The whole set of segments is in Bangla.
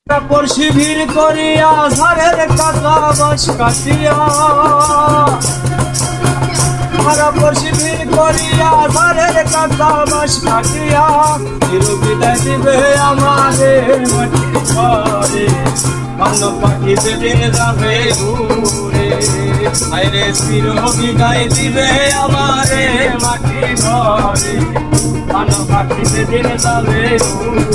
পড়শি ভিড় করিয়া ঝড়ের কাঁচা বাঁশ কাটিয়া পড়শি ভিড় করিয়া ঝড়ের কাঁচা বাঁশ কাটিয়া বিদায় দিবে আমারে মাটি ঘরে অন্য পাখি যেদিন যাবে উড়ে আইরে চির বিদায় দিবে আমারে মাটি ঘরে অন্য পাখি যেদিন যাবে উড়ে।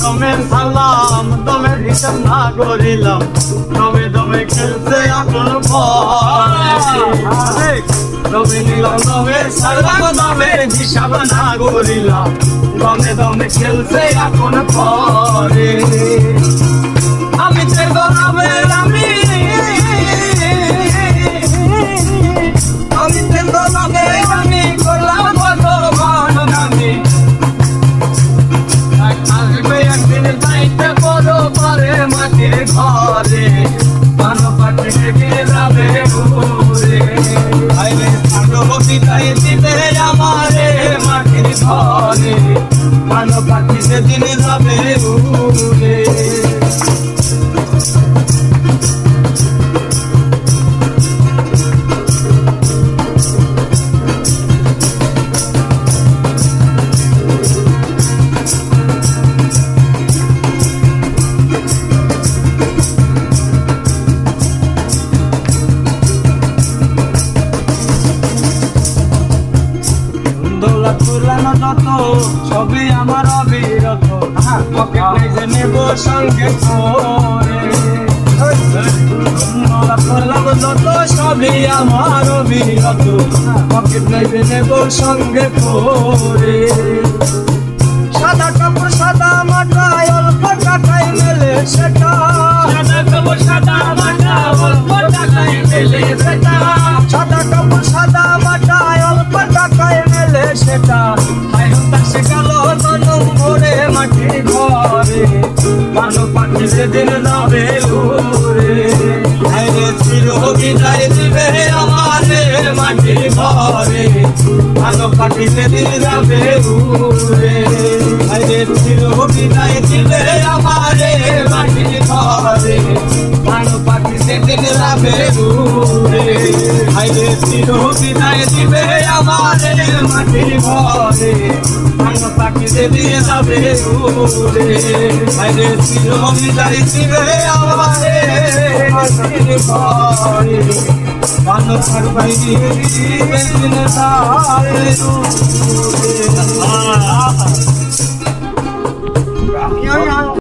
দমের সালাম দমের হিসাব না করিলাম দমে দমে খেলছে এখন দমে নিলাম দমের সালাম দমের হিসাব না করিলাম দমে দমে খেলছে এখন পরে আমি যে গোলামের আমি যে গোলামের আমি করলাম কত মান আমি মাটির ঘরে মানো পাখি যাবে ঘুরে আইলে বিদায় দিবে আমারে মাটির ঘরে মানো পাখি সেদিন যাবে ঘুরে। যত সবই আমার অবিরত পকেটে নেব সঙ্গে করে যত সবই আমার অবিরত পকেটে নেব সঙ্গে করে সাদা কাপড় সাদা মাথায় অল্প টাকায় মেলে সেটা সাদা কাপড় সাদা মাথা অল্প টাকায় মেলে সেটা সাদা কাপড় সাদা মাথায় অল্প টাকায় মেলে সেটা সে গেল জনম ভরে মাটি ঘরে মানো পাখি যেদিন যাবে ঘুরে আইরে চির বিদায় দিবে আমারে মাটি ঘরে মানো পাখি যেদিন যাবে ঘুরে আইরে চির বিদায় দিবে আমারে মাটি ঘরে মানো পাখি যেদিন যাবে ঘুরে আইরে চির বিদায় দিবে আমারে মাটি ঘরে মানো পাখি যেদিন যাবে ঘুরে আইরে চির বিদায় দিবে আমারে মাটির ঘরে মানো পাখি যেদিন যাবে ঘুরে।